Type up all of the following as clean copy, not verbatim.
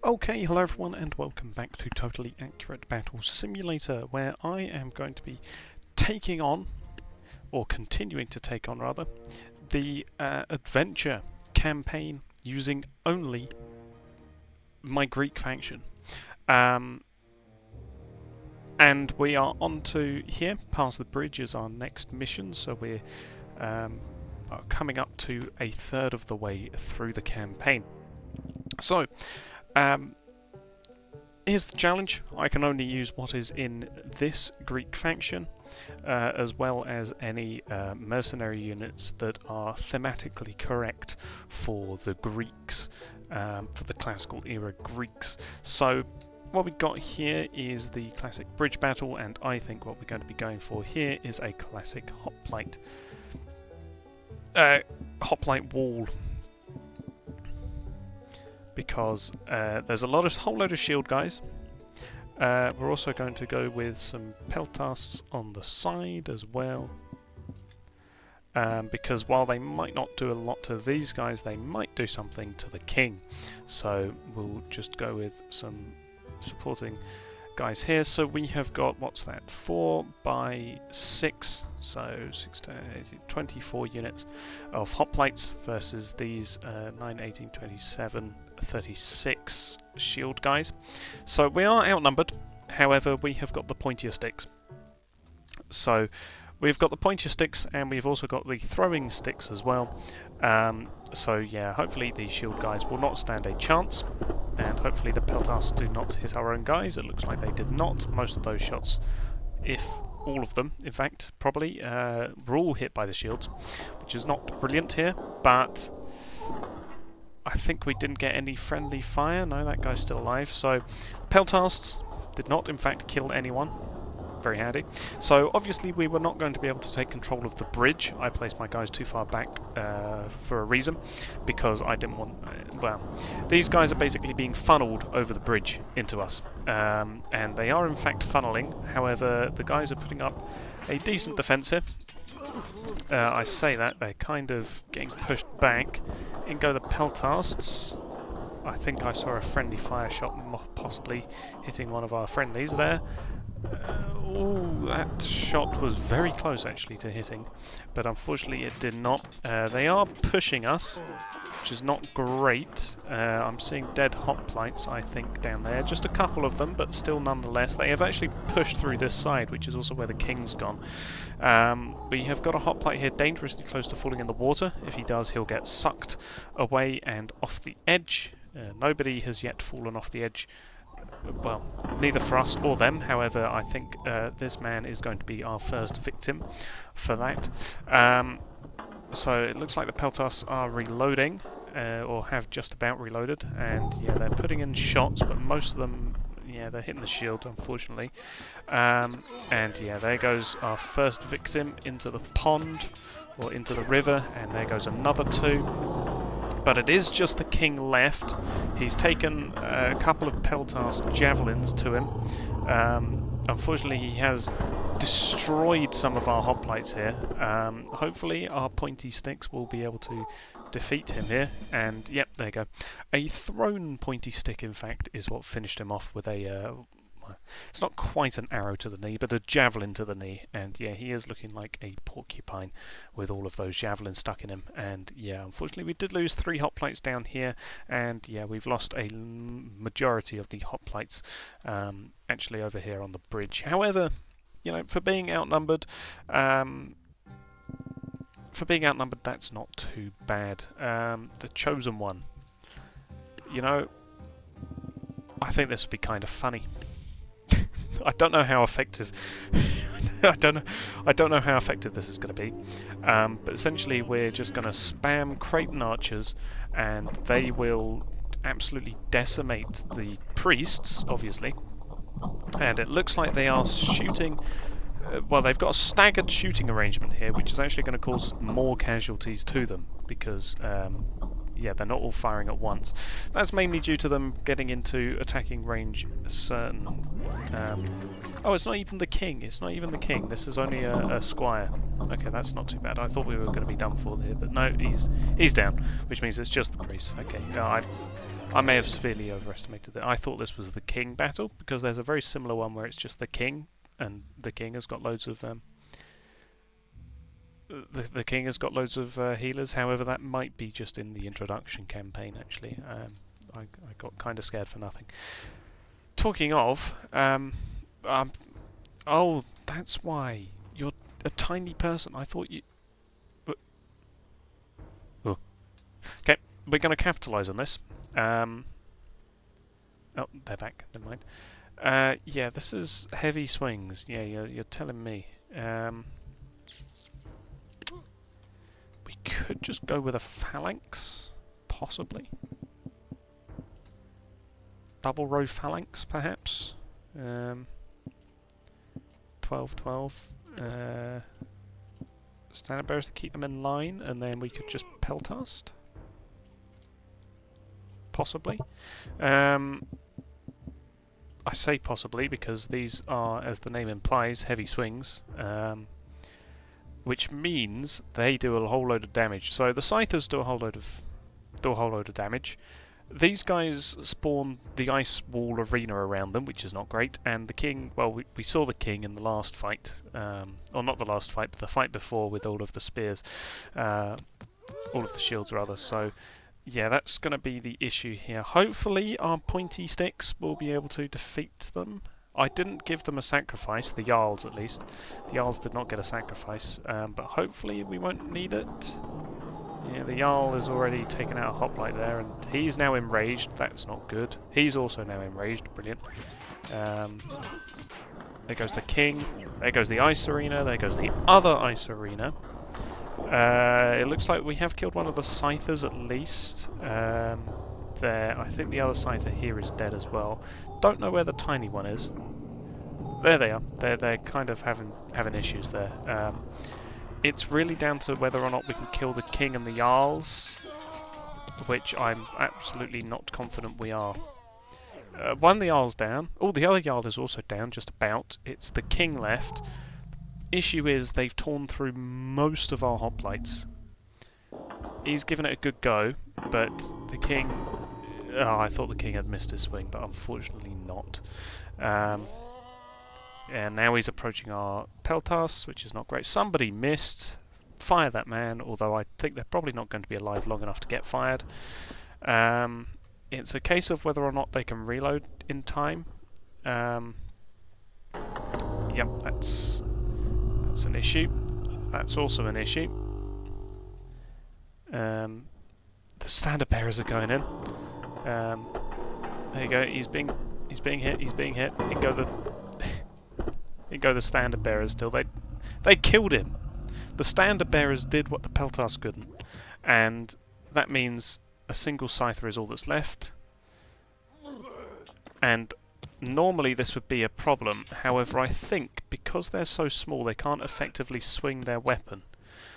Okay, hello everyone and welcome back to Totally Accurate Battle Simulator, where I am going to be taking on, or continuing to take on rather, the adventure campaign using only my Greek faction. And we are on to here, past the bridge is our next mission, so we're coming up to a third of the way through the campaign. So, here's the challenge. I can only use what is in this Greek faction, as well as any mercenary units that are thematically correct for the Greeks, for the classical era Greeks. So what we've got here is the classic bridge battle, and I think what we're going to be going for here is a classic hoplite wall. Because there's a whole load of shield guys. We're also going to go with some peltasts on the side as well. Because while they might not do a lot to these guys, they might do something to the king. So we'll just go with some supporting guys here. So we have got, what's that, 4 by 6, so 6 to 18, 24 units of hoplites versus these 9, 18, 27, 36 shield guys. So we are outnumbered, however we have got the pointier sticks. So we've got the pointier sticks and we've also got the throwing sticks as well. So yeah, hopefully the shield guys will not stand a chance, and hopefully the peltasts do not hit our own guys. It looks like they did not. Most of those shots, if all of them, in fact, probably, were all hit by the shields, which is not brilliant here, but I think we didn't get any friendly fire. No, that guy's still alive. So peltasts did not, in fact, kill anyone. Very handy. So obviously we were not going to be able to take control of the bridge. I placed my guys too far back for a reason, because I didn't want... well, these guys are basically being funneled over the bridge into us. And they are in fact funneling. However, the guys are putting up a decent defense here. I say that, they're kind of getting pushed back. In go the peltasts. I think I saw a friendly fire shot possibly hitting one of our friendlies there. Oh, that shot was very close actually to hitting, but unfortunately it did not. They are pushing us, which is not great. I'm seeing dead hoplites, I think, down there. Just a couple of them, but still nonetheless. They have actually pushed through this side, which is also where the king's gone. We have got a hoplite here dangerously close to falling in the water. If he does, he'll get sucked away and off the edge. Nobody has yet fallen off the edge. Well, neither for us or them. However, I think this man is going to be our first victim for that. So it looks like the peltasts are reloading, or have just about reloaded, and yeah, they're putting in shots, but most of them, yeah, they're hitting the shield, unfortunately. And yeah, there goes our first victim into the pond, or into the river, and there goes another 2. But it is just the king left. He's taken a couple of peltast javelins to him. Unfortunately, he has destroyed some of our hoplites here. Hopefully, our pointy sticks will be able to defeat him here. And yep, there you go. A thrown pointy stick, in fact, is what finished him off with a... it's not quite an arrow to the knee, but a javelin to the knee. And yeah, he is looking like a porcupine with all of those javelins stuck in him. And yeah, unfortunately we did lose 3 hoplites down here, and yeah, we've lost a majority of the hoplites actually over here on the bridge. However, you know, for being outnumbered, that's not too bad. The chosen one, you know, I think this would be kind of funny. I don't know how effective. I don't know how effective this is going to be. But essentially, we're just going to spam Creighton archers, and they will absolutely decimate the priests, obviously. And it looks like they are shooting. Well, they've got a staggered shooting arrangement here, which is actually going to cause more casualties to them because. Yeah, they're not all firing at once. That's mainly due to them getting into attacking range certain... oh, it's not even the king. It's not even the king. This is only a squire. Okay, that's not too bad. I thought we were going to be done for here, but no, he's down, which means it's just the priest. Okay, I may have severely overestimated it. I thought this was the king battle, because there's a very similar one where it's just the king, and the king has got loads of the king has got loads of healers. However, that might be just in the introduction campaign. Actually, I got kind of scared for nothing. Talking of, oh, that's why you're a tiny person. I thought you. Oh. Okay, we're going to capitalise on this. Oh, they're back. Never mind. Yeah, this is heavy swings. Yeah, you're telling me. We could just go with a phalanx, possibly. Double row phalanx, perhaps. 12. Standard bearers to keep them in line, and then we could just peltast. Possibly. I say possibly because these are, as the name implies, heavy swings, which means they do a whole load of damage. So the scythers do a whole load of damage. These guys spawn the ice wall arena around them, which is not great. And the king, well, we saw the king in the last fight, or not the last fight, but the fight before with all of the spears, all of the shields rather. So yeah, that's going to be the issue here. Hopefully our pointy sticks will be able to defeat them. I didn't give them a sacrifice, the Jarls at least. The Jarls did not get a sacrifice, but hopefully we won't need it. Yeah, the Jarl has already taken out a hoplite there, and he's now enraged. That's not good. He's also now enraged. Brilliant. There goes the king. There goes the ice arena. There goes the other ice arena. It looks like we have killed one of the scythers at least. There, I think the other scyther here is dead as well. Don't know where the tiny one is. There they are. They're kind of having issues there. It's really down to whether or not we can kill the king and the Jarls, which I'm absolutely not confident we are. One of the Jarl's down. Oh, the other Jarl is also down, just about. It's the king left. Issue is they've torn through most of our hoplites. He's given it a good go, but the king... Oh, I thought the king had missed his swing, but unfortunately not. And now he's approaching our peltas, which is not great. Somebody missed. Fire that man, although I think they're probably not going to be alive long enough to get fired. It's a case of whether or not they can reload in time. Yep, that's an issue. That's also an issue. The standard bearers are going in. There you go. He's being hit. Here go the standard bearers still. They killed him. The standard bearers did what the peltas couldn't, and that means a single scyther is all that's left. And normally this would be a problem. However, I think because they're so small, they can't effectively swing their weapon,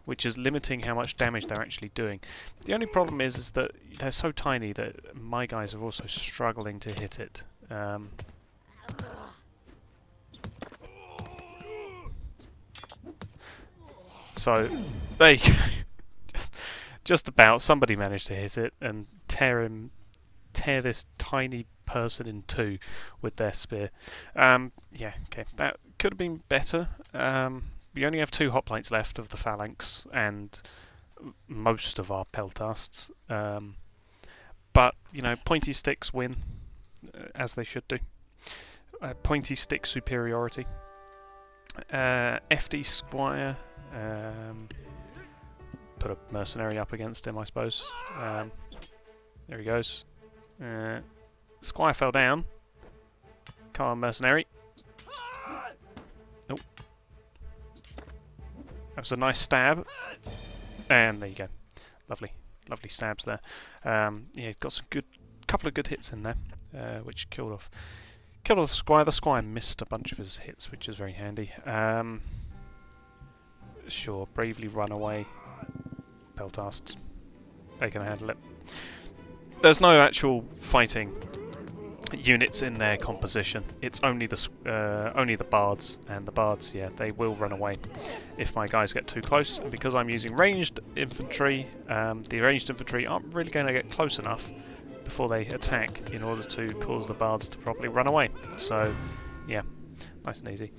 which is limiting how much damage they're actually doing. The only problem is that they're so tiny that my guys are also struggling to hit it. So, there you go. just about. Somebody managed to hit it and tear this tiny person in two with their spear. Yeah, okay. That could have been better. We only have 2 hoplites left of the phalanx and most of our peltasts. But, you know, pointy sticks win, as they should do. Pointy stick superiority. FD Squire. Put a mercenary up against him, I suppose. There he goes. Squire fell down. Come on, mercenary. Nope. That was a nice stab. And there you go. Lovely. Lovely stabs there. Yeah, he's got some couple of good hits in there, which killed off the Squire. The Squire missed a bunch of his hits, which is very handy. Sure, bravely run away. Peltasts. They can handle it. There's no actual fighting units in their composition. It's only the bards, and the bards, yeah, they will run away if my guys get too close. And because I'm using ranged infantry, the ranged infantry aren't really going to get close enough before they attack in order to cause the bards to properly run away. So, yeah, nice and easy.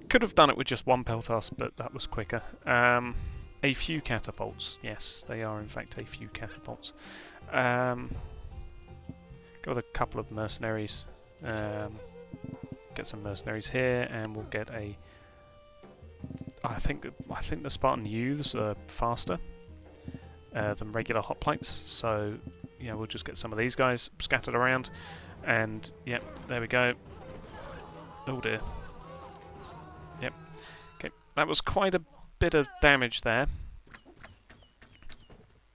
Could have done it with just one peltask, but that was quicker. A few catapults. Yes, they are in fact a few catapults. Go with a couple of mercenaries. Get some mercenaries here, and we'll get a... I think the Spartan youths are faster than regular hoplites, so yeah, we'll just get some of these guys scattered around, and yep, there we go. Oh dear. Yep. Okay, that was quite a bit of damage there.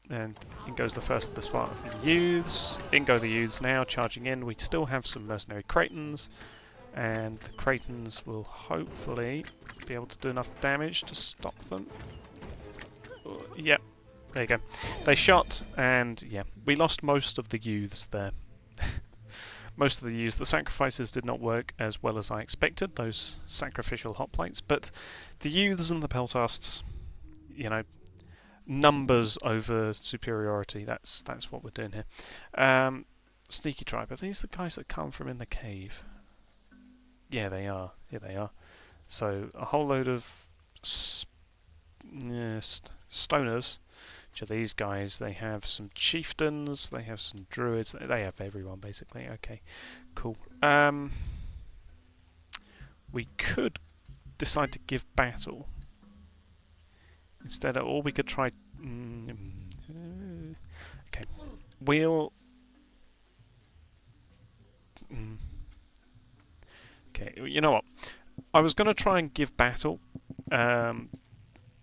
And in goes the first of the Spartan youths. In go the youths now, charging in. We still have some mercenary Cretans, and the Cretans will hopefully be able to do enough damage to stop them. Yep, there you go. They shot, and yeah, we lost most of the youths there. Most of the youths. The sacrifices did not work as well as I expected, those sacrificial hoplites, but the youths and the peltasts, you know, numbers over superiority. That's what we're doing here. Sneaky tribe. Are these the guys that come from in the cave? Yeah, they are. Yeah, they are. So a whole load of stoners. Which are these guys? They have some chieftains. They have some druids. They have everyone basically. Okay, cool. We could decide to give battle. Instead of, or we could try... okay, we'll... okay, you know what? I was going to try and give battle.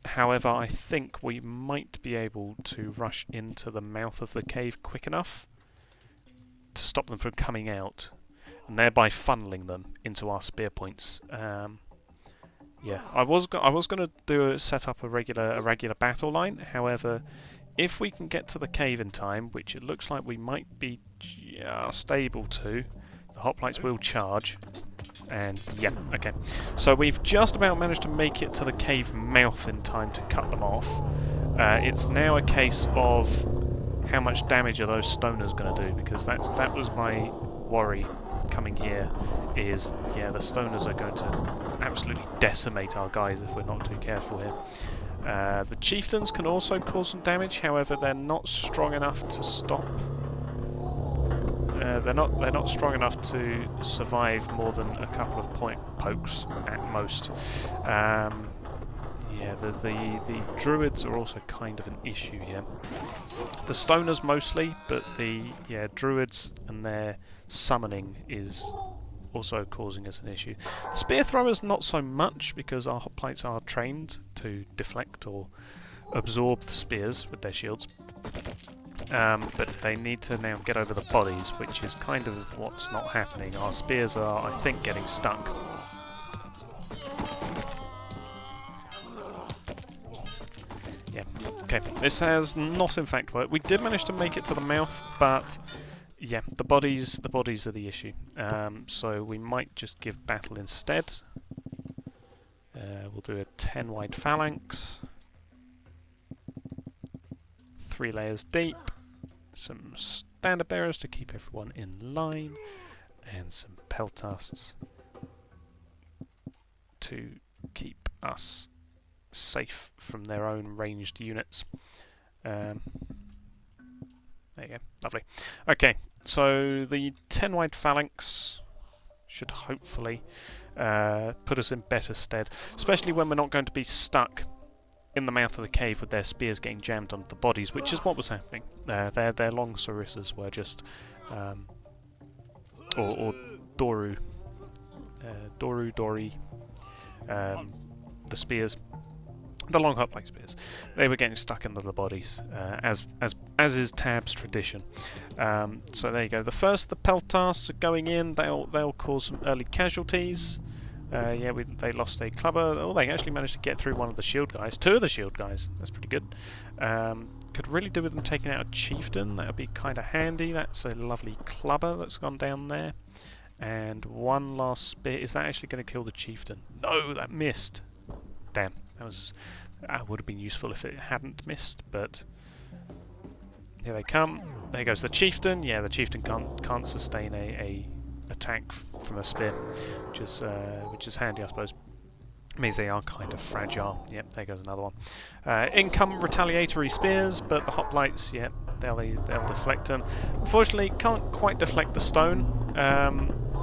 However, I think we might be able to rush into the mouth of the cave quick enough to stop them from coming out, and thereby funneling them into our spear points. Yeah, I was going to set up a regular battle line. However, if we can get to the cave in time, which it looks like we might be just able to, the hoplites will charge. And yeah, okay. So we've just about managed to make it to the cave mouth in time to cut them off. It's now a case of how much damage are those stoners going to do, because that was my worry coming here. Is yeah, the stoners are going to absolutely decimate our guys if we're not too careful here. The chieftains can also cause some damage, however, they're not strong enough to stop. They're not strong enough to survive more than a couple of pokes at most. Yeah, the druids are also kind of an issue here. The stoners mostly, but the druids and their summoning is also causing us an issue. The spear throwers not so much, because our hoplites are trained to deflect or absorb the spears with their shields. But they need to now get over the bodies, which is kind of what's not happening. Our spears are, I think, getting stuck. Yeah, okay. This has not in fact worked. We did manage to make it to the mouth, but yeah, the bodies are the issue. So we might just give battle instead. We'll do a 10 wide phalanx. 3 layers deep, some standard bearers to keep everyone in line, and some peltasts to keep us safe from their own ranged units. There you go, lovely. Okay, so the 10 wide phalanx should hopefully put us in better stead, especially when we're not going to be stuck in the mouth of the cave with their spears getting jammed onto the bodies, which is what was happening. Their long sarissas were just, or Doru, Dori, the spears, the long hoplite spears. They were getting stuck into the bodies, as is Tab's tradition. So there you go. The peltasts are going in. They'll cause some early casualties. Yeah, they lost a clubber. Oh, they actually managed to get through one of the shield guys. 2 of the shield guys. That's pretty good. Could really do with them taking out a chieftain. That would be kind of handy. That's a lovely clubber that's gone down there. And one last spear. Is that actually going to kill the chieftain? No, that missed. Damn. That would have been useful if it hadn't missed, but Here they come. There goes the chieftain. Yeah, the chieftain can't sustain a attack from a spear, which is handy, I suppose. Means they are kind of fragile. Yep, there goes another one. In come retaliatory spears, but the hoplites, yeah, they'll deflect them. Unfortunately, can't quite deflect the stone.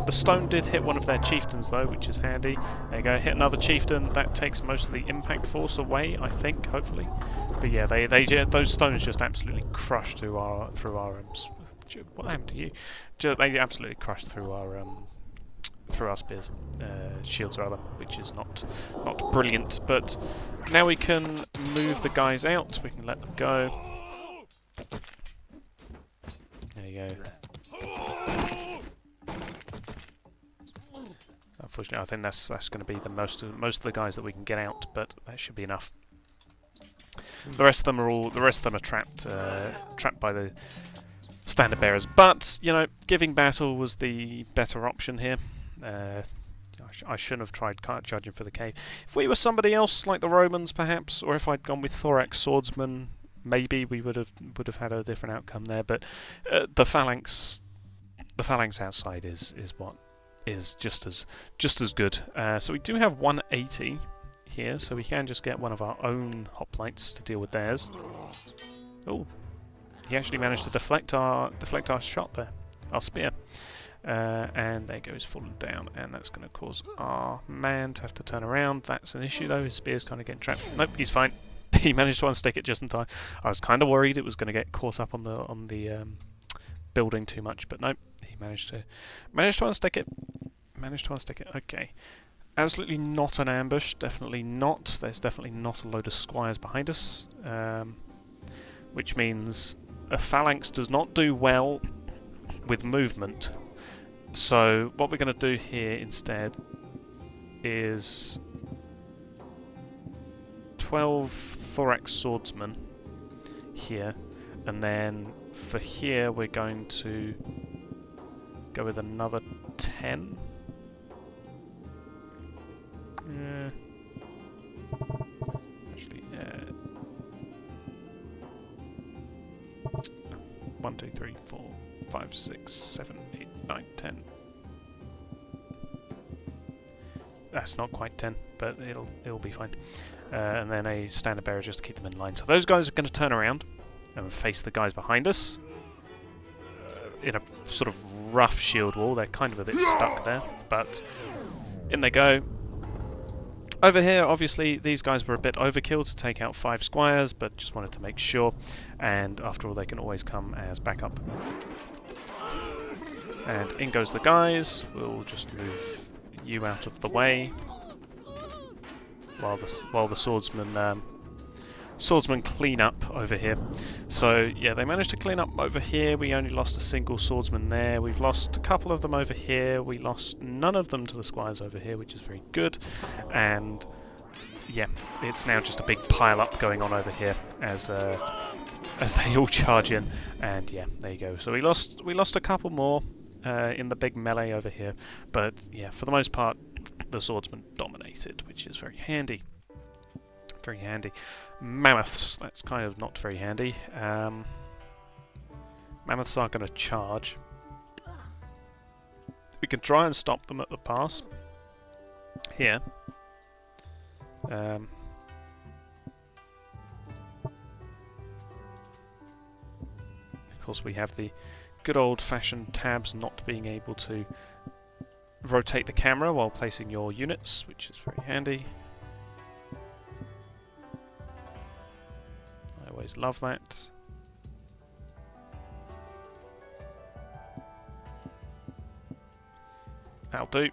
The stone did hit one of their chieftains though, which is handy. There you go, hit another chieftain. That takes most of the impact force away, I think, hopefully. But yeah, those stones just absolutely crushed through our what happened to you? They absolutely crushed through our spears, shields rather, which is not brilliant. But now we can move the guys out. We can let them go. There you go. Unfortunately, I think that's going to be the most of the guys that we can get out, but that should be enough. The rest of them are trapped by the standard bearers. But you know, giving battle was the better option here. I shouldn't have tried judging for the cave. If we were somebody else, like the Romans, perhaps, or if I'd gone with thorax swordsman, maybe we would have had a different outcome there. But the phalanx outside is what is just as good. So we do have 180 here, so we can just get one of our own hoplites to deal with theirs. Oh, he actually managed to deflect our shot there, our spear. And there goes falling down, and that's going to cause our man to have to turn around. That's an issue though, his spear's kind of getting trapped. Nope, he's fine. He managed to unstick it just in time. I was kind of worried it was going to get caught up on the building too much, but nope, he managed to unstick it. Okay. Absolutely not an ambush, definitely not. There's definitely not a load of squires behind us, which means a phalanx does not do well with movement. So what we're going to do here instead is 12 thorax swordsmen here, and then for here we're going to go with another 10. Actually, 1, 2, 3, 4, 5, 6, 7, 8, 9, 10. That's not quite 10, but it'll be fine. And then a standard bearer just to keep them in line. So those guys are going to turn around and face the guys behind us in a sort of rough shield wall. They're kind of a bit stuck there, but in they go. Over here, obviously, these guys were a bit overkill to take out 5 squires, but just wanted to make sure. And after all, they can always come as backup. And in goes the guys. We'll just move you out of the way while the swordsmen clean up over here. So yeah, they managed to clean up over here. We only lost a single swordsman there. We've lost a couple of them over here. We lost none of them to the squires over here, which is very good. And yeah, it's now just a big pile up going on over here as they all charge in. And yeah, there you go. So we lost a couple more in the big melee over here, but yeah, for the most part, the swordsmen dominated, which is very handy. Very handy. Mammoths, that's kind of not very handy. Mammoths are going to charge. We can try and stop them at the pass here. Of course, we have the good old-fashioned tabs not being able to rotate the camera while placing your units, which is very handy. I always love that. That'll do.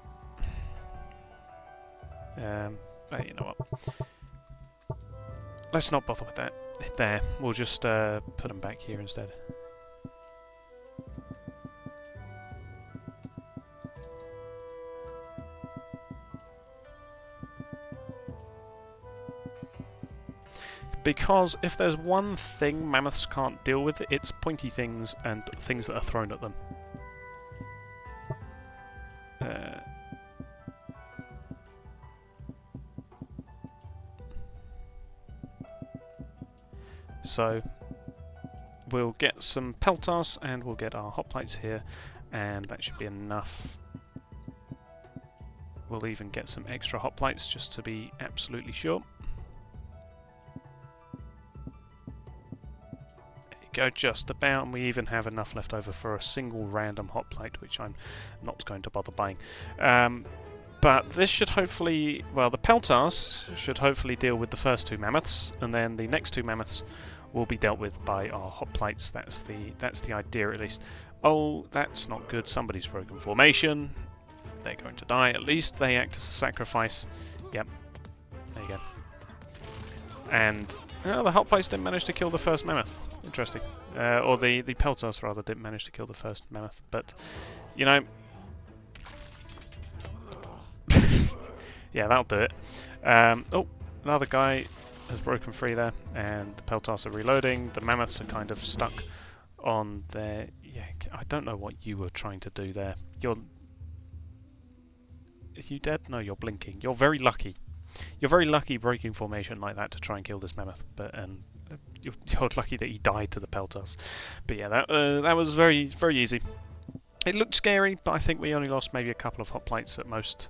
You know what? Let's not bother with that. There, we'll just put them back here instead. Because if there's one thing mammoths can't deal with, it's pointy things and things that are thrown at them. So we'll get some peltas and we'll get our hoplites here, and that should be enough. We'll even get some extra hoplites just to be absolutely sure. There you go, just about, and we even have enough left over for a single random hoplite, which I'm not going to bother buying. But this should hopefully, well, the peltas should hopefully deal with the first two mammoths, and then the next two mammoths will be dealt with by our hoplites. That's the idea, at least. Oh, that's not good. Somebody's broken formation. They're going to die. At least they act as a sacrifice. Yep. There you go. And the hoplites didn't manage to kill the first mammoth. Interesting. Or the peltas, rather, didn't manage to kill the first mammoth. But, you know... yeah, that'll do it. Oh, another guy has broken free there, and the peltas are reloading. The mammoths are kind of stuck on their... Yeah, I don't know what you were trying to do there. Are you dead? No, you're blinking. You're very lucky. You're very lucky breaking formation like that to try and kill this mammoth. But you're lucky that he died to the peltas. But yeah, that was very, very easy. It looked scary, but I think we only lost maybe a couple of hoplites at most.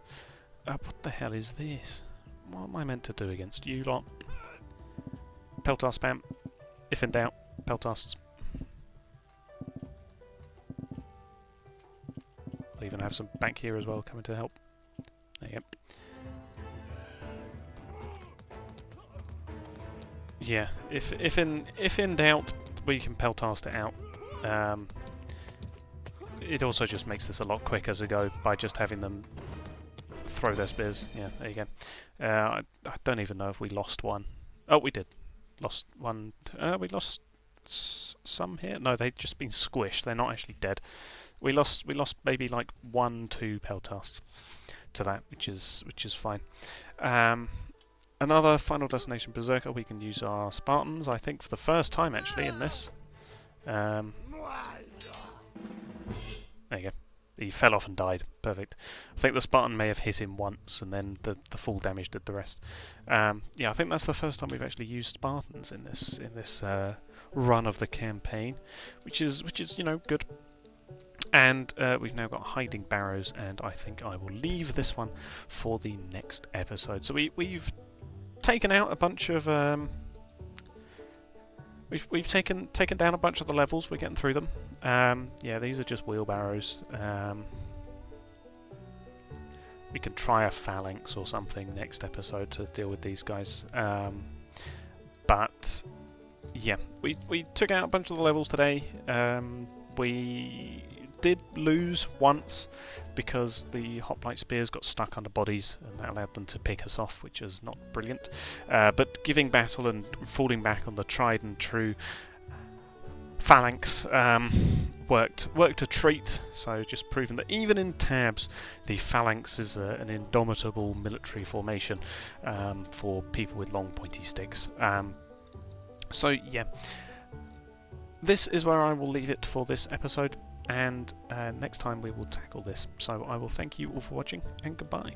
What the hell is this? What am I meant to do against you lot? Peltar spam. If in doubt, peltas. We'll even have some back here as well coming to help. There you go. Yeah, if in doubt, we can peltast it out. It also just makes this a lot quicker to go by just having them throw their spears. Yeah, there you go. I don't even know if we lost one. Oh, we did. Lost one. We lost some here. No, they've just been squished. They're not actually dead. We lost maybe like 1-2 peltasts to that, which is fine. Another Final Destination Berserker. We can use our Spartans, I think, for the first time actually in this. There you go. He fell off and died. Perfect. I think the Spartan may have hit him once, and then the full damage did the rest. Yeah, I think that's the first time we've actually used Spartans in this run of the campaign, which is good. And we've now got hiding barrows, and I think I will leave this one for the next episode. So we've taken out a bunch of we've taken down a bunch of the levels. We're getting through them. Yeah, these are just wheelbarrows. We can try a phalanx or something next episode to deal with these guys. But yeah, we took out a bunch of the levels today. We did lose once because the hoplite spears got stuck under bodies, and that allowed them to pick us off, which is not brilliant. But giving battle and falling back on the tried and true phalanx worked a treat. So just proving that even in tabs, the phalanx is an indomitable military formation for people with long pointy sticks. So yeah, this is where I will leave it for this episode, and next time we will tackle this. So I will thank you all for watching, and goodbye.